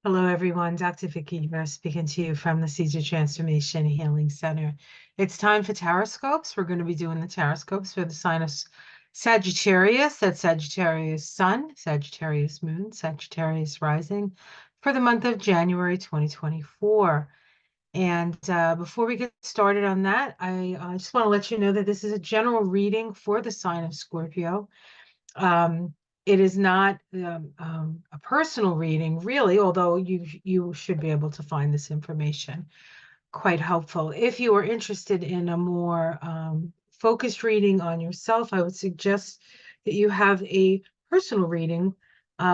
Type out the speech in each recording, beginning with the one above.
Hello, everyone. Dr. Vicky here, speaking to you from the Caesar Transformation Healing Center. It's time for Taroscopes. We're going to be doing the Taroscopes for the sign of Sagittarius. That's Sagittarius Sun, Sagittarius Moon, Sagittarius Rising for the month of January 2024. And before we get started on that, I just want to let you know that this is a general reading for the sign of Scorpio. It is not a personal reading, really, although you should be able to find this information quite helpful. If you are interested in a more focused reading on yourself, I would suggest that you have a personal reading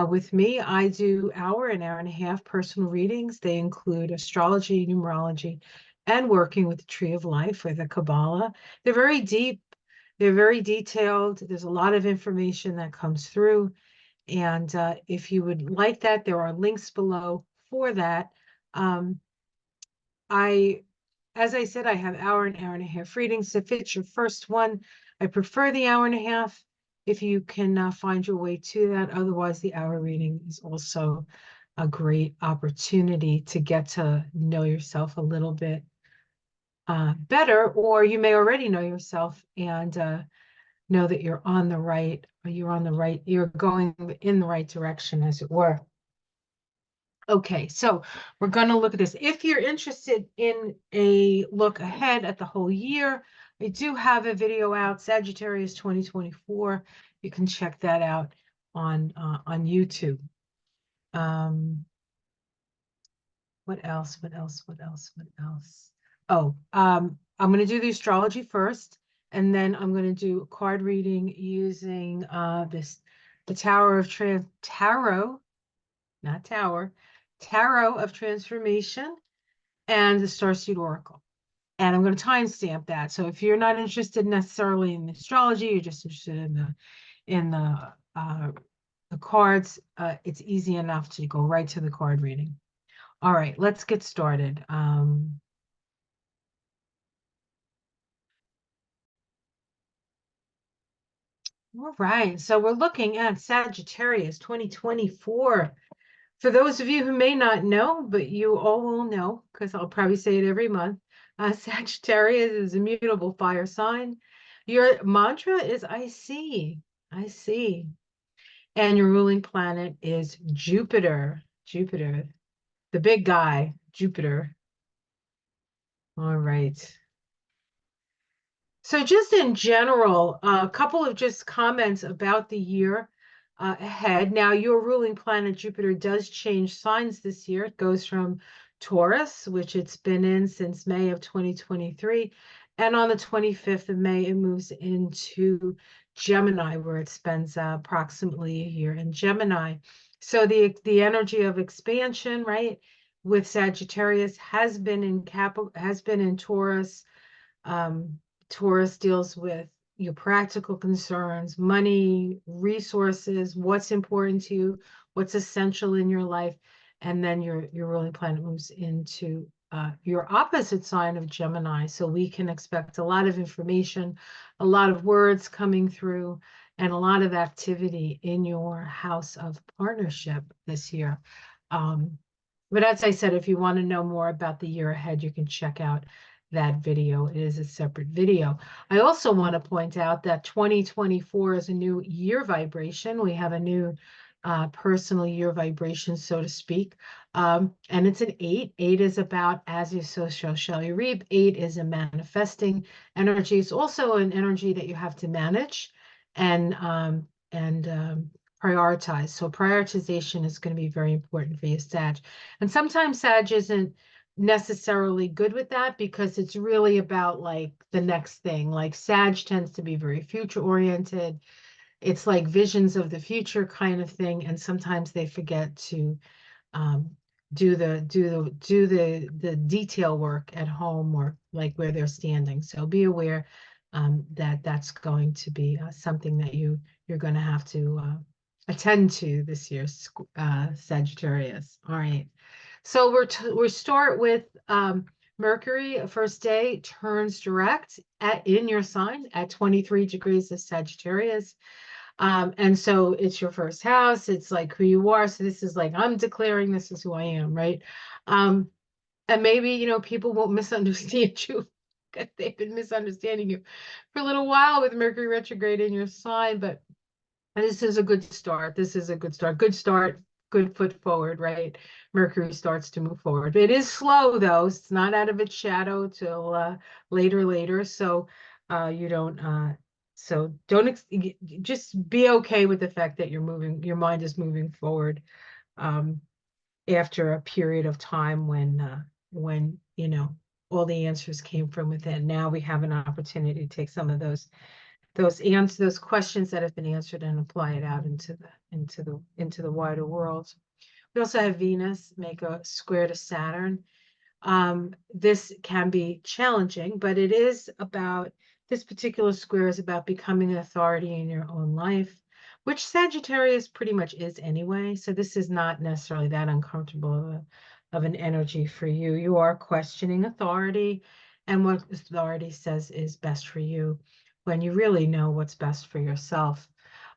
with me. I do an hour and a half personal readings. They include astrology, numerology, and working with the Tree of Life or the Kabbalah. They're very deep. They're very detailed. There's a lot of information that comes through. And if you would like that, there are links below for that. Um, as I said, I have an hour and a half readings. If it's your first one, I prefer the hour and a half if you can find your way to that. Otherwise, the hour reading is also a great opportunity to get to know yourself a little bit better, or you may already know yourself and know that you're going in the right direction, as it were. Okay, so we're going to look at this. If you're interested in a look ahead at the whole year, I do have a video out, Sagittarius 2024. You can check that out on YouTube. What else? What else? What else? What else? Oh, I'm going to do the astrology first, and then I'm going to do a card reading using the Tarot, not Tower, Tarot of Transformation and the Starseed Oracle. And I'm going to timestamp that. So if you're not interested necessarily in astrology, you're just interested in the cards, it's easy enough to go right to the card reading. All right, let's get started. All right, so we're looking at Sagittarius 2024. For those of you who may not know, but you all will know, because I'll probably say it every month, Sagittarius is a mutable fire sign. Your mantra is I see, I see. And your ruling planet is Jupiter, Jupiter, the big guy, Jupiter. All right. So just in general, a couple of just comments about the year ahead. Now, your ruling planet Jupiter does change signs this year. It goes from Taurus, which it's been in since May of 2023, and on the 25th of May, it moves into Gemini, where it spends approximately a year in Gemini. So the energy of expansion, right, with Sagittarius has been in Taurus. Taurus deals with your practical concerns, money, resources, what's important to you, what's essential in your life. And then your ruling planet moves into your opposite sign of Gemini. So we can expect a lot of information, a lot of words coming through, and a lot of activity in your house of partnership this year. But as I said, if you want to know more about the year ahead, you can check out that video. It is a separate video. I also want to point out that 2024 is a new year vibration. We have a new personal year vibration, so to speak. And it's an 8. 8 is about as you sow, so shall you reap. 8 is a manifesting energy. It's also an energy that you have to manage and prioritize. So prioritization is going to be very important for you, Sag. And sometimes Sag isn't necessarily good with that because it's really about like the next thing. Like Sag tends to be very future oriented. It's like visions of the future kind of thing, and sometimes they forget to do the detail work at home or like where they're standing. So be aware that that's going to be something that you're going to have to attend to this year, Sagittarius. All right. So we start with Mercury, first day, turns direct in your sign at 23 degrees of Sagittarius. And so it's your first house. It's like who you are. So this is like, I'm declaring this is who I am, right? Um, and maybe, people won't misunderstand you because they've been misunderstanding you for a little while with Mercury retrograde in your sign, but this is a good start. This is a good start. Good start, good foot forward, right? Mercury starts to move forward. It is slow though. It's not out of its shadow till later. So you don't so don't just be okay with the fact that your mind is moving forward um after a period of time when all the answers came from within. Now we have an opportunity to take some of those questions that have been answered and apply it out into the wider world. We also have Venus make a square to Saturn. This can be challenging, but this particular square is about becoming an authority in your own life, which Sagittarius pretty much is anyway. So this is not necessarily that uncomfortable of an energy for you. You are questioning authority and what authority says is best for you when you really know what's best for yourself.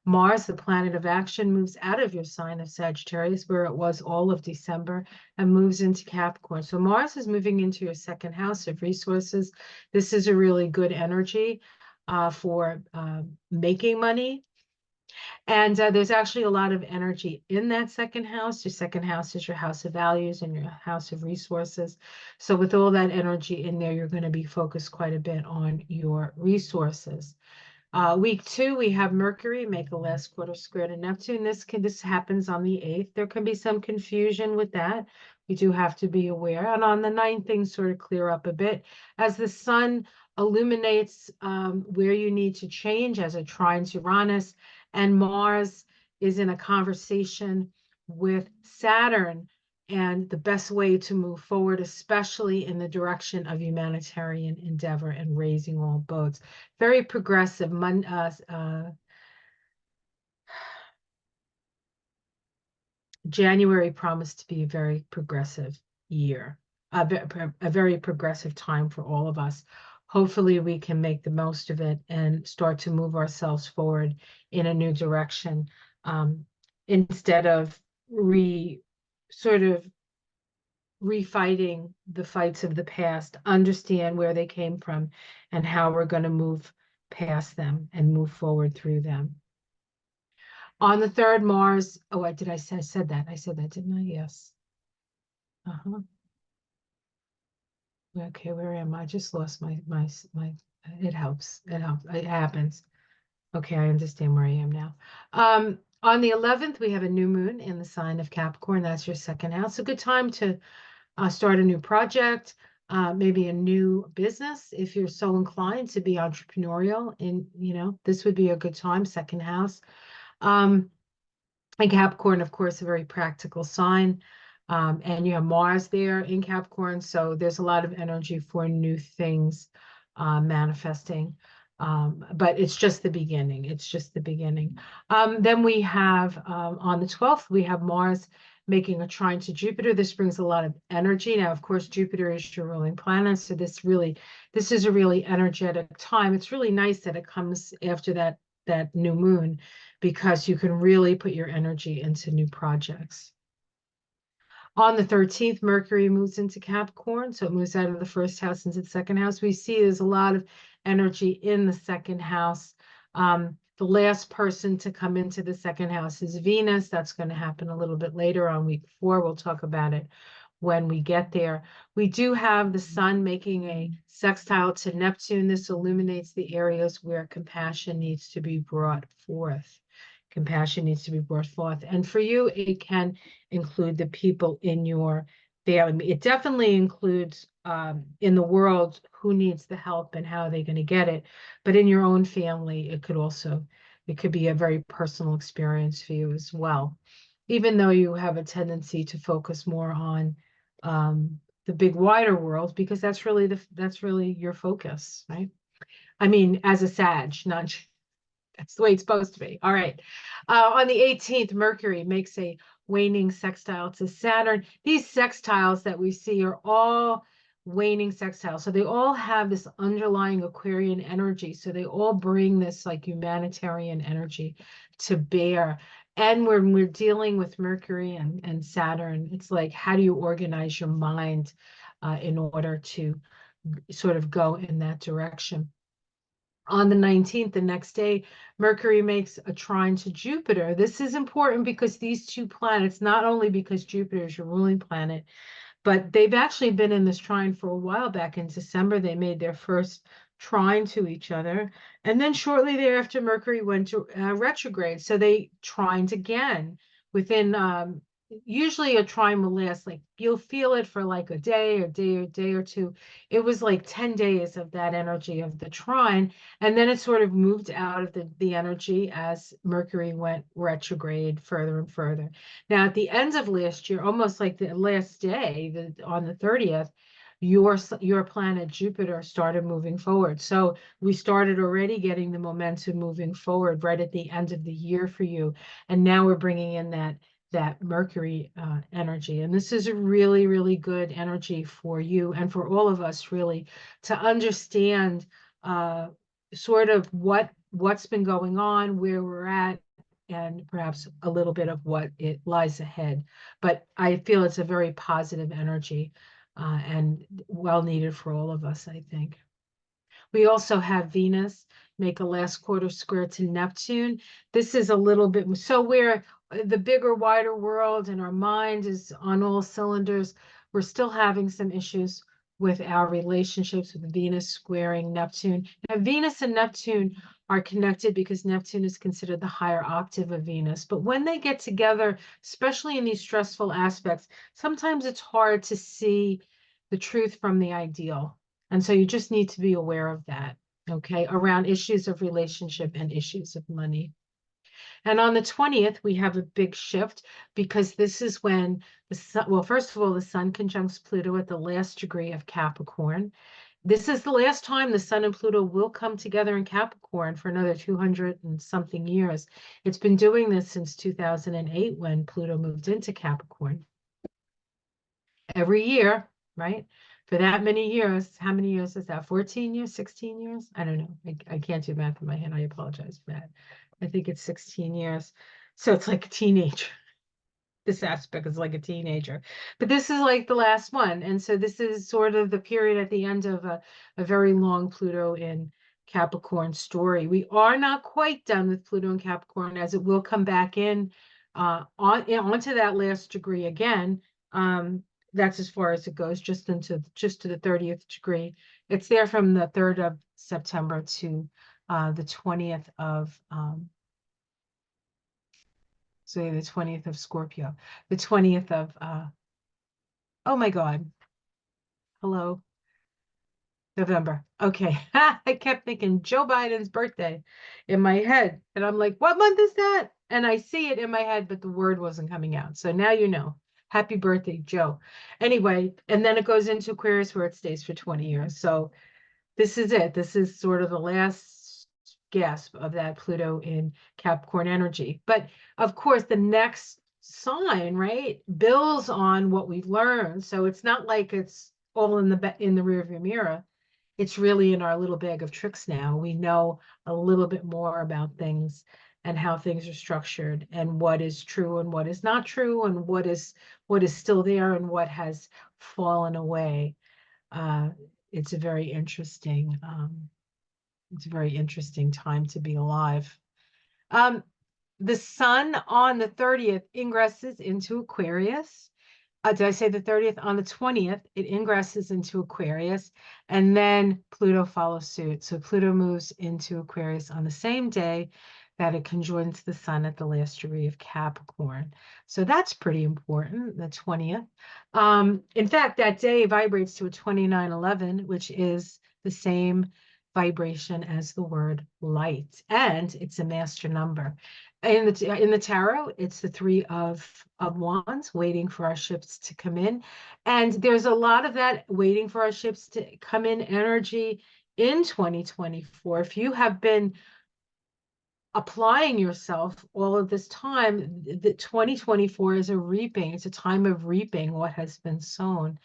Mars, the planet of action, moves out of your sign of Sagittarius, where it was all of December, and moves into Capricorn. So Mars is moving into your second house of resources. This is a really good energy for making money. And there's actually a lot of energy in that second house. Your second house is your house of values and your house of resources. So with all that energy in there, you're going to be focused quite a bit on your resources. Week 2, we have Mercury make a last quarter square to Neptune. This happens on the 8th. There can be some confusion with that. We do have to be aware. And on the 9th, things sort of clear up a bit as the sun illuminates where you need to change as it trines Uranus, and Mars is in a conversation with Saturn and the best way to move forward, especially in the direction of humanitarian endeavor and raising all boats. Very progressive. January promised to be a very progressive year, a very progressive time for all of us. Hopefully, we can make the most of it and start to move ourselves forward in a new direction instead of sort of refighting the fights of the past, understand where they came from and how we're going to move past them and move forward through them. On the 3rd, Mars, oh, I said that. I said that, didn't I? Yes. Uh-huh. Okay, where am I? I just lost my, it helps. It happens. Okay, I understand where I am now. On the 11th, we have a new moon in the sign of Capricorn. That's your second house. A good time to start a new project, maybe a new business if you're so inclined to be entrepreneurial. This would be a good time, second house. And Capricorn, of course, a very practical sign. And you have Mars there in Capricorn, so there's a lot of energy for new things manifesting. But it's just the beginning. It's just the beginning. Then we have on the 12th, we have Mars making a trine to Jupiter. This brings a lot of energy. Now, of course, Jupiter is your ruling planet, so this is a really energetic time. It's really nice that it comes after that new moon because you can really put your energy into new projects. On the 13th, Mercury moves into Capricorn, so it moves out of the first house into the second house. We see there's a lot of energy in the second house. The last person to come into the second house is Venus. That's going to happen a little bit later on week 4. We'll talk about it when we get there. We do have the sun making a sextile to Neptune. This illuminates the areas where compassion needs to be brought forth. Compassion needs to be brought forth. And for you, it can include the people in your family. It definitely includes in the world who needs the help and how are they going to get it. But in your own family, it could be a very personal experience for you as well. Even though you have a tendency to focus more on the big wider world, because that's really your focus, right? I mean, as a Sag, not that's the way it's supposed to be. All right. On the 18th, Mercury makes a waning sextile to Saturn. These sextiles that we see are all waning sextile. So they all have this underlying Aquarian energy. So they all bring this like humanitarian energy to bear. And when we're dealing with Mercury and Saturn, it's like, how do you organize your mind in order to sort of go in that direction? On the 19th, the next day, Mercury makes a trine to Jupiter. This is important because these two planets, not only because Jupiter is your ruling planet, but they've actually been in this trine for a while. Back in December, they made their first trine to each other. And then shortly thereafter, Mercury went to retrograde. So they trined again within, usually a trine will last, like you'll feel it for like a day or two. It was like 10 days of that energy of the trine. And then it sort of moved out of the energy as Mercury went retrograde further and further. Now, at the end of last year, almost like the last day, on the 30th, your planet Jupiter started moving forward. So we started already getting the momentum moving forward right at the end of the year for you, and now we're bringing in that Mercury energy, and this is a really, really good energy for you and for all of us, really, to understand uh, sort of what's been going on, where we're at, and perhaps a little bit of what it lies ahead. But I feel it's a very positive energy and well needed for all of us, I think. We also have Venus make a last quarter square to Neptune. This is a little bit, so we're the bigger, wider world and our mind is on all cylinders. We're still having some issues with our relationships with Venus squaring Neptune. Now, Venus and Neptune are connected because Neptune is considered the higher octave of Venus. But when they get together, especially in these stressful aspects, sometimes it's hard to see the truth from the ideal. And so you just need to be aware of that, okay, around issues of relationship and issues of money. And on the 20th, we have a big shift because this is when the sun, well, first of all, the sun conjuncts Pluto at the last degree of Capricorn. This is the last time the sun and Pluto will come together in Capricorn for another 200 and something years. It's been doing this since 2008 when Pluto moved into Capricorn. Every year, right? For that many years, how many years is that? 14 years, 16 years? I don't know. I can't do math in my head. I apologize for that. I think it's 16 years. So it's like a teenager. This aspect is like a teenager. But this is like the last one. And so this is sort of the period at the end of a very long Pluto in Capricorn story. We are not quite done with Pluto in Capricorn, as it will come back in onto that last degree again. That's as far as it goes, just to the 30th degree. It's there from the 3rd of September to the 20th of so the 20th of Scorpio, the 20th of oh my God, hello, November. Okay. I kept thinking Joe Biden's birthday in my head. And I'm like, what month is that? And I see it in my head, but the word wasn't coming out. So now you know. Happy birthday, Joe. Anyway, and then it goes into Aquarius where it stays for 20 years. So this is it. This is sort of the last gasp of that Pluto in Capricorn energy. But of course, the next sign, right, builds on what we've learned. So it's not like it's all in the rearview mirror. It's really in our little bag of tricks now. We know a little bit more about things and how things are structured and what is true and what is not true and what is still there and what has fallen away. Uh, it's a very interesting time to be alive. The sun on the 30th ingresses into Aquarius. Did I say the 30th? On the 20th, it ingresses into Aquarius, and then Pluto follows suit. So Pluto moves into Aquarius on the same day that it conjoins the sun at the last degree of Capricorn. So that's pretty important, the 20th. In fact, that day vibrates to a 2911, which is the same vibration as the word light, and it's a master number. In the tarot, it's the 3 of Wands, waiting for our ships to come in. And there's a lot of that waiting for our ships to come in energy in 2024. If you have been applying yourself all of this time, the 2024 is a reaping. It's a time of reaping what has been sown.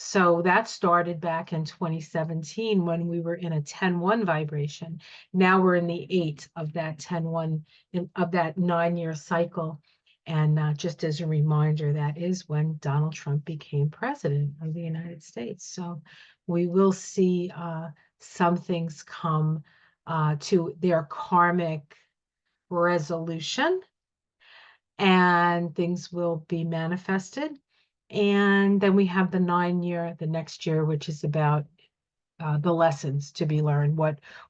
So that started back in 2017 when we were in a 10-1 vibration. Now we're in the 8 of that 10-1 of that 9-year cycle. And just as a reminder, that is when Donald Trump became president of the United States. So we will see some things come to their karmic resolution, and things will be manifested. And then we have the 9-year, the next year, which is about the lessons to be learned.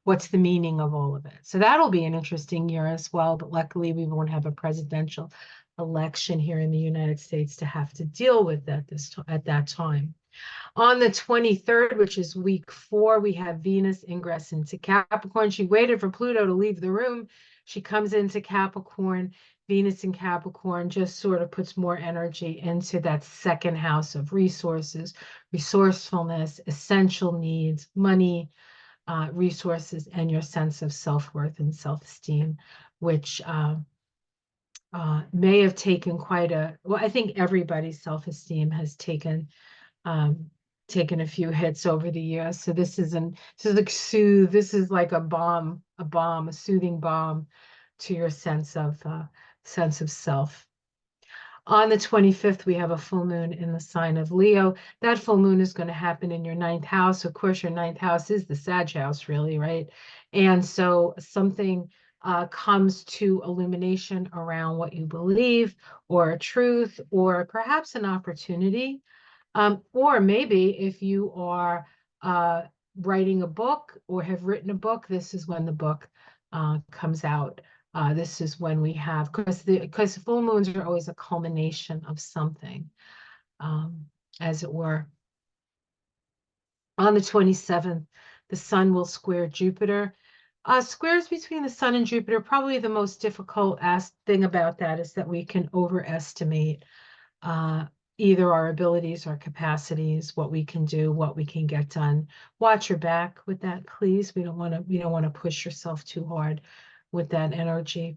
What's the meaning of all of it? So that'll be an interesting year as well. But luckily, we won't have a presidential election here in the United States to have to deal with that at that time. On the 23rd, which is week 4, we have Venus ingress into Capricorn. She waited for Pluto to leave the room. She comes into Capricorn. Venus in Capricorn just sort of puts more energy into that second house of resources, resourcefulness, essential needs, money, resources, and your sense of self-worth and self-esteem, which may have taken well, I think everybody's self-esteem has um, taken a few hits over the years. So this is like a soothing balm to your sense of self. On the 25th, we have a full moon in the sign of Leo. That full moon is going to happen in your 9th house. Of course, your 9th house is the Sag house, really, right? And so something comes to illumination around what you believe, or a truth, or perhaps an opportunity. Or maybe if you are writing a book or have written a book, this is when the book comes out. This is when we have, because full moons are always a culmination of something, um, as it were. On the 27th, the sun will square Jupiter. Squares between the sun and Jupiter, probably the most difficult thing about that is that we can overestimate uh, either our abilities, our capacities, what we can do, what we can get done. Watch your back with that, please. We don't want to push yourself too hard with that energy.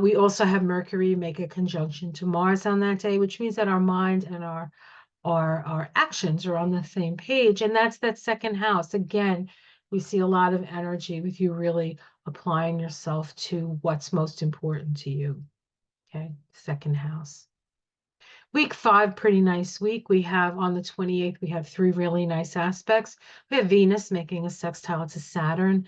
We also have Mercury make a conjunction to Mars on that day, which means that our mind and our actions are on the same page. And that's that second house. Again, we see a lot of energy with you really applying yourself to what's most important to you. Okay, second house. Week 5, pretty nice week. We have on the 28th, we have 3 really nice aspects. We have Venus making a sextile to Saturn.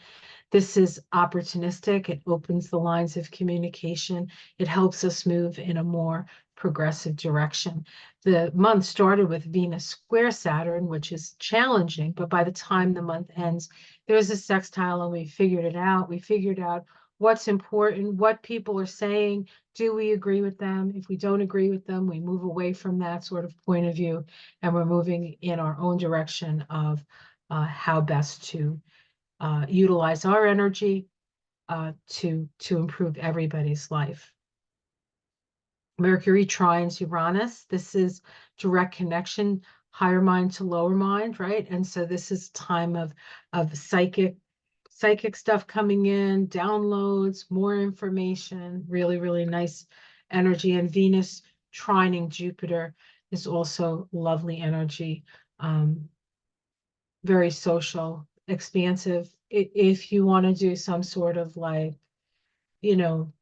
This is opportunistic. It opens the lines of communication. It helps us move in a more progressive direction. The month started with Venus square Saturn, which is challenging, but by the time the month ends, there's a sextile and we figured it out. We figured out what's important, what people are saying. Do we agree with them? If we don't agree with them, we move away from that sort of point of view, and we're moving in our own direction of how best to utilize our energy to improve everybody's life. Mercury trines Uranus. This is direct connection, higher mind to lower mind, right? And so this is time of psychic stuff coming in, downloads, more information, really, really nice energy. And Venus trining Jupiter is also lovely energy, very social, expansive. If you want to do some sort of like, you know,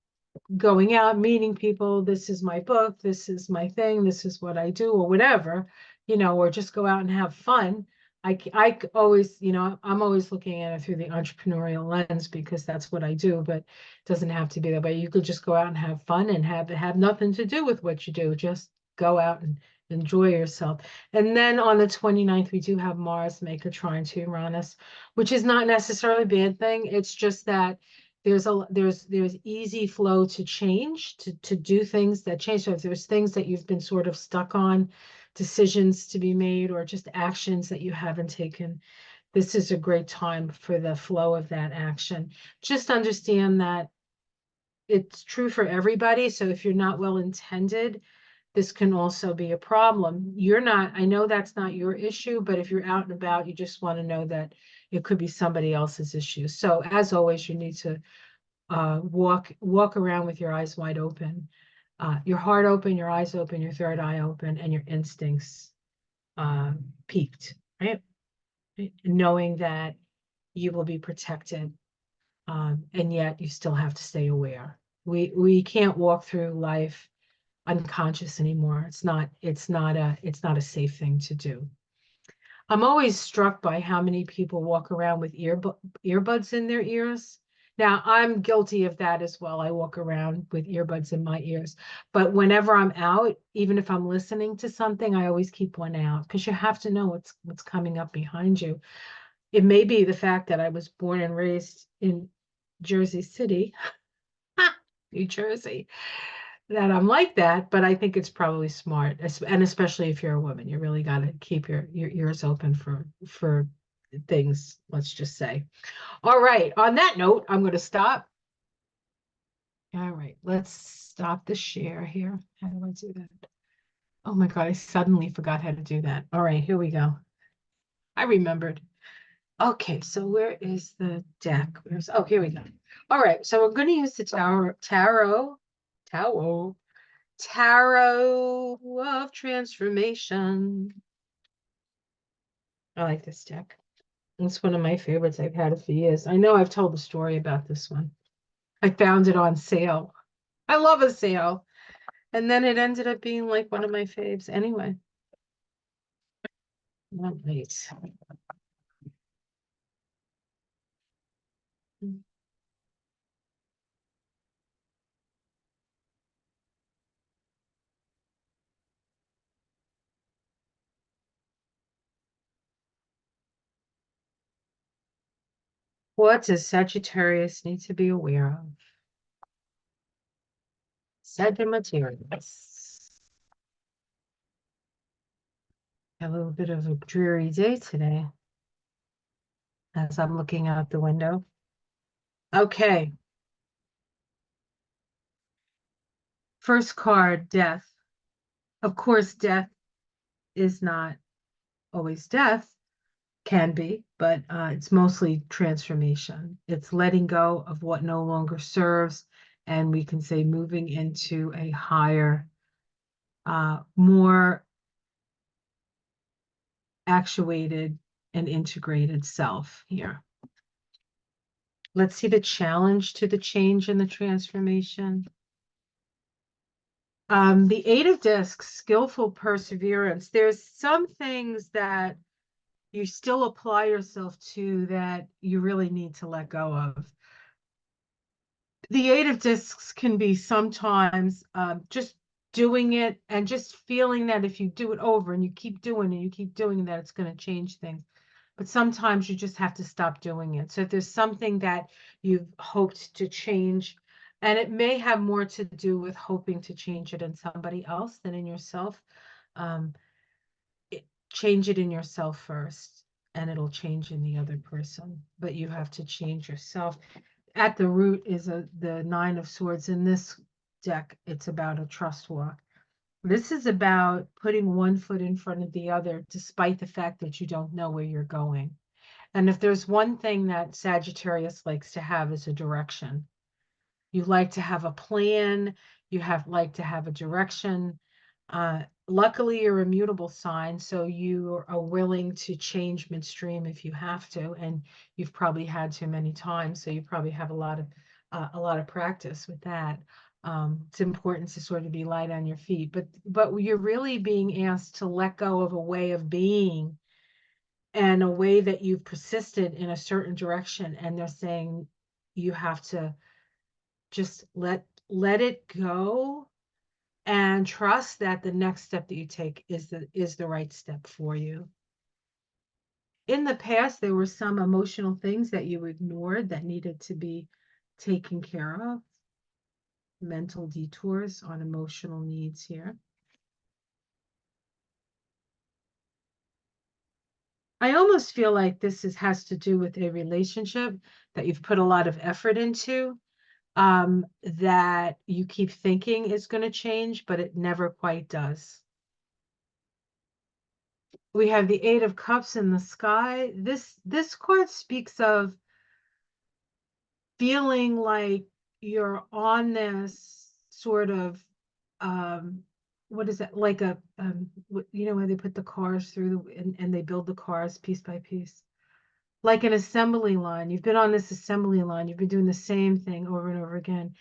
going out, meeting people, this is my book, this is my thing, this is what I do, or whatever, or just go out and have fun. I always, I'm always looking at it through the entrepreneurial lens because that's what I do, but it doesn't have to be that way. You could just go out and have fun and have nothing to do with what you do. Just go out and enjoy yourself. And then on the 29th, we do have Mars make a trine to Uranus, which is not necessarily a bad thing. It's just that there's easy flow to change, to do things that change. So if there's things that you've been sort of stuck on, decisions to be made, or just actions that you haven't taken, this is a great time for the flow of that action. Just understand that it's true for everybody. So if you're not well intended, this can also be a problem. I know that's not your issue, but if you're out and about, you just want to know that it could be somebody else's issue. So as always, you need to walk around with your eyes wide open, your heart open, your eyes open, your third eye open, and your instincts peaked, right? Knowing that you will be protected, and yet you still have to stay aware. We can't walk through life unconscious anymore. It's not a safe thing to do. I'm always struck by how many people walk around with earbuds in their ears. Now, I'm guilty of that as well. I walk around with earbuds in my ears. But whenever I'm out, even if I'm listening to something, I always keep one out because you have to know what's coming up behind you. It may be the fact that I was born and raised in Jersey City, New Jersey, that I'm like that, but I think it's probably smart, and especially if you're a woman, you really got to keep your ears open for things, let's just say. All right, on that note, I'm going to stop. All right, let's stop the share here. How do I do that? Oh my God, I suddenly forgot how to do that. All right, here we go. I remembered. Okay, so where is the deck? Oh, here we go. All right, so we're going to use the Tarot of Transformation. I like this deck. It's one of my favorites. I've had it for years. I know I've told the story about this one. I found it on sale. I love a sale. And then it ended up being like one of my faves anyway. All right. What does Sagittarius need to be aware of? Sagittarius. A little bit of a dreary day today as I'm looking out the window. Okay. First card, death. Of course, death is not always death, can be, but it's mostly transformation. It's letting go of what no longer serves, and we can say moving into a higher, more actuated and integrated self here. Let's see the challenge to the change and the transformation. The Eight of Discs, skillful perseverance. There's some things that you still apply yourself to that you really need to let go of. The Eight of Discs can be sometimes just doing it and just feeling that if you do it over and you keep doing it, you keep doing that, it's going to change things. But sometimes you just have to stop doing it. So if there's something that you've hoped to change, and it may have more to do with hoping to change it in somebody else than in yourself, um, change it in yourself first, and it'll change in the other person. But you have to change yourself. At the root is the Nine of Swords. In this deck, it's about a trust walk. This is about putting one foot in front of the other, despite the fact that you don't know where you're going. And if there's one thing that Sagittarius likes to have is a direction. You like to have a plan. You like to have a direction. Luckily, you're a mutable sign, so you are willing to change midstream if you have to, and you've probably had to many times, so you probably have a lot of practice with that. It's important to sort of be light on your feet, but you're really being asked to let go of a way of being and a way that you've persisted in a certain direction, and they're saying you have to just let it go and trust that the next step that you take is the right step for you. In the past, there were some emotional things that you ignored that needed to be taken care of. Mental detours on emotional needs here. I almost feel like has to do with a relationship that you've put a lot of effort into, that you keep thinking is going to change, but it never quite does. We have the Eight of Cups in the sky. This card speaks of feeling like you're on this sort of what is that, like a you know, where they put the cars through and they build the cars piece by piece, like an assembly line. You've been on this assembly line, you've been doing the same thing over and over again.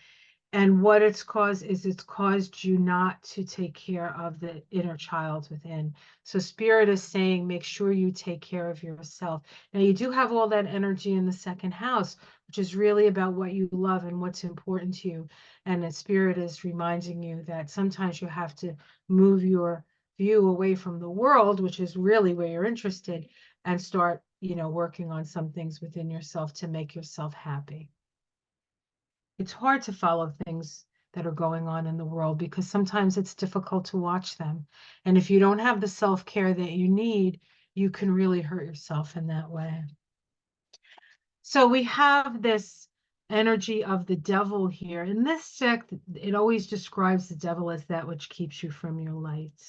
And what it's caused is it's caused you not to take care of the inner child within. So Spirit is saying, make sure you take care of yourself. Now, you do have all that energy in the second house, which is really about what you love and what's important to you. And the Spirit is reminding you that sometimes you have to move your view away from the world, which is really where you're interested, and start, you know, working on some things within yourself to make yourself happy. It's hard to follow things that are going on in the world because sometimes it's difficult to watch them. And if you don't have the self-care that you need, you can really hurt yourself in that way. So we have this energy of the devil here. In this deck, it always describes the devil as that which keeps you from your light,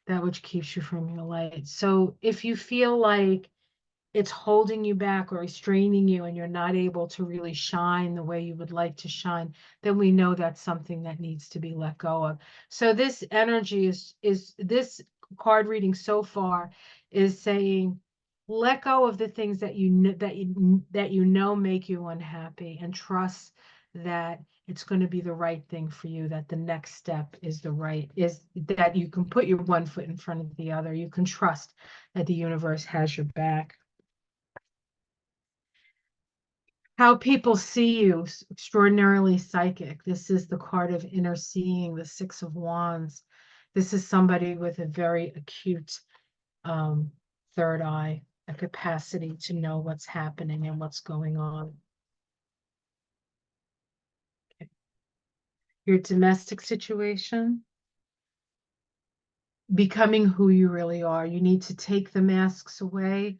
that which keeps you from your light. So if you feel like it's holding you back or restraining you and you're not able to really shine the way you would like to shine, then we know that's something that needs to be let go of. So this energy is this card reading so far is saying, let go of the things that you know make you unhappy, and trust that it's going to be the right thing for you, that the next step is that you can put your one foot in front of the other. You can trust that the universe has your back. How people see you, extraordinarily psychic. This is the card of inner seeing, the Six of Wands. This is somebody with a very acute third eye, a capacity to know what's happening and what's going on. Okay. Your domestic situation, becoming who you really are. You need to take the masks away,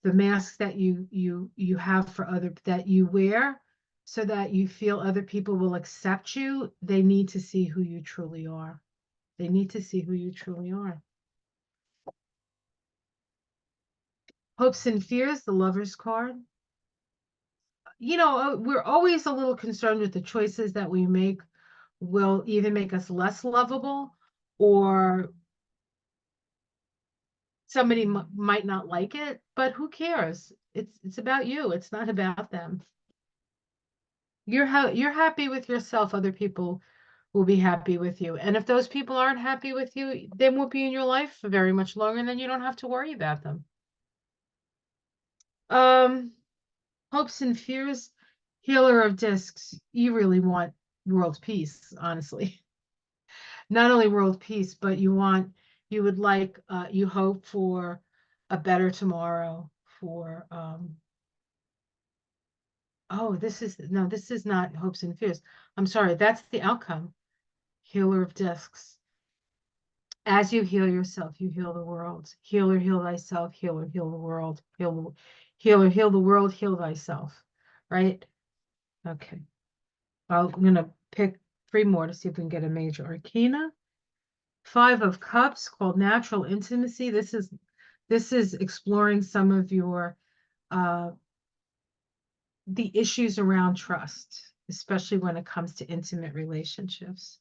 the masks that you have for other that you wear so that you feel other people will accept you. They need to see who you truly are. They need to see who you truly are. Hopes and fears, the Lover's card. You know, we're always a little concerned with the choices that we make will either make us less lovable, or somebody might not like it, but who cares? It's about you. It's not about them. You're happy with yourself, other people will be happy with you. And if those people aren't happy with you, they won't be in your life for very much longer, and then you don't have to worry about them. Um, hopes and fears, healer of discs. You really want world peace, honestly. Not only world peace, but you would like, you hope for a better tomorrow, for oh, this is not hopes and fears. I'm sorry, that's the outcome. Healer of discs. As you heal yourself, you heal the world. Healer, heal thyself. Healer, heal the world. Healer, heal the world. Heal thyself. Right? Okay. I'm going to pick 3 more to see if we can get a major arcana. 5 of Cups, called natural intimacy. This is exploring some of your the issues around trust, especially when it comes to intimate relationships.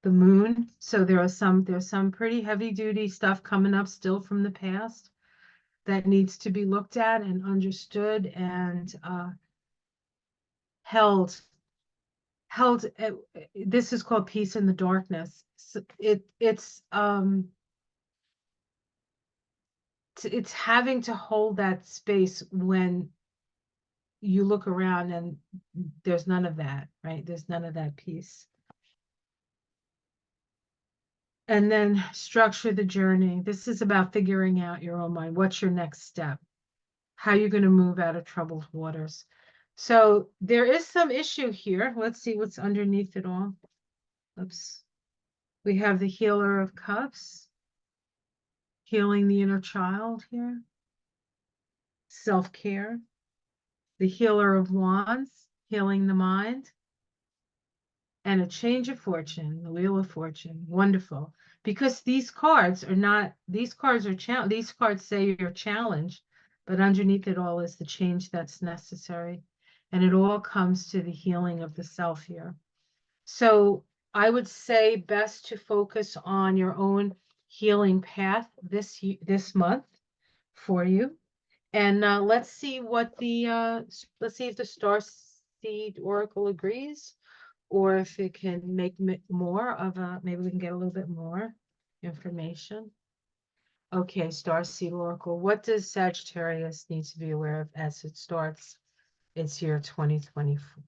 The Moon. So there's some pretty heavy duty stuff coming up still from the past that needs to be looked at and understood and held. This is called peace in the darkness. So it's having to hold that space when you look around and there's none of that, right? There's none of that peace. And then structure the journey. This is about figuring out your own mind. What's your next step? How you're going to move out of troubled waters. So there is some issue here. Let's see what's underneath it all. Oops. We have the Healer of Cups, healing the inner child here. Self-care. The Healer of Wands, healing the mind. And a change of fortune, the Wheel of Fortune. Wonderful. Because these cards say you're challenged, but underneath it all is the change that's necessary. And it all comes to the healing of the self here. So I would say best to focus on your own healing path this month for you. And let's see what the let's see if the Starseed Oracle agrees, or if it can make more of a, maybe we can get a little bit more information. Okay, Starseed Oracle, what does Sagittarius need to be aware of as it starts its year 2024?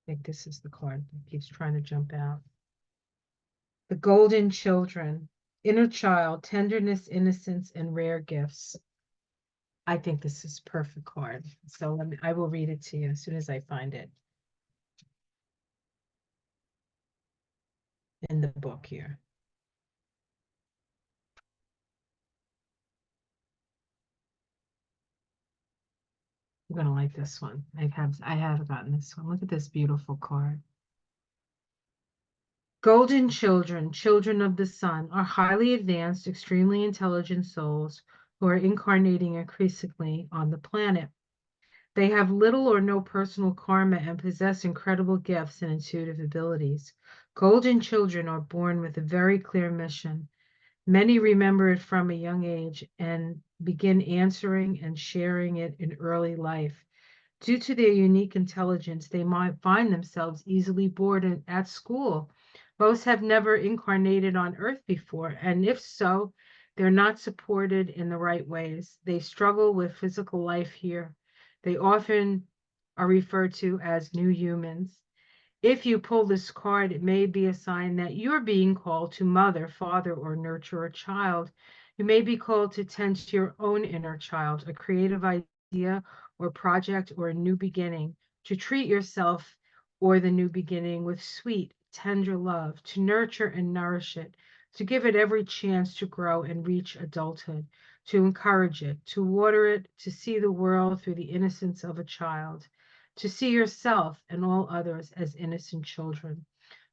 I think this is the card that keeps trying to jump out. The Golden Children, inner child, tenderness, innocence, and rare gifts. I think this is perfect card. So I will read it to you as soon as I find it in the book here. You're gonna like this one. I have gotten this one. Look at this beautiful card. Golden children, children of the sun, are highly advanced, extremely intelligent souls who are incarnating increasingly on the planet. They have little or no personal karma and possess incredible gifts and intuitive abilities. Golden children are born with a very clear mission. Many remember it from a young age and begin answering and sharing it in early life. Due to their unique intelligence, they might find themselves easily bored at school. Most have never incarnated on Earth before, and if so, they're not supported in the right ways. They struggle with physical life here. They often are referred to as new humans. If you pull this card, it may be a sign that you're being called to mother, father, or nurture a child. You may be called to tend to your own inner child, a creative idea or project or a new beginning, to treat yourself or the new beginning with sweet, tender love, to nurture and nourish it, to give it every chance to grow and reach adulthood, to encourage it, to water it, to see the world through the innocence of a child, to see yourself and all others as innocent children,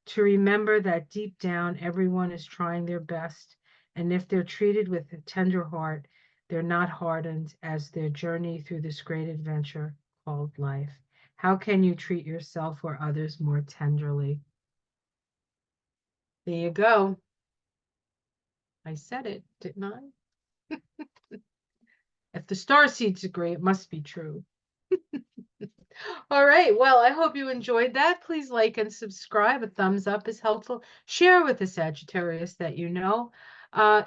to remember that deep down everyone is trying their best, and if they're treated with a tender heart, they're not hardened as their journey through this great adventure called life. How can you treat yourself or others more tenderly? There you go. I said it, didn't I? If the starseeds agree, it must be true. All right. Well, I hope you enjoyed that. Please like and subscribe. A thumbs up is helpful. Share with the Sagittarius that you know.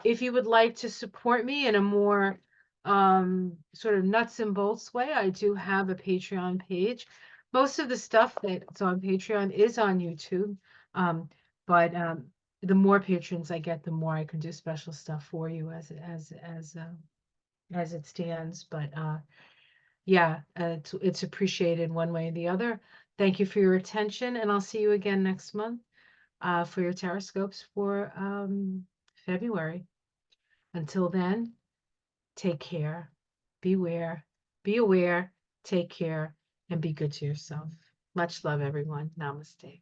If you would like to support me in a more sort of nuts and bolts way, I do have a Patreon page. Most of the stuff that's on Patreon is on YouTube. Um, but the more patrons I get, the more I can do special stuff for you as it stands. But yeah, it's appreciated one way or the other. Thank you for your attention, and I'll see you again next month for your Taroscopes for February. Until then, take care, beware, be aware, take care, and be good to yourself. Much love, everyone. Namaste.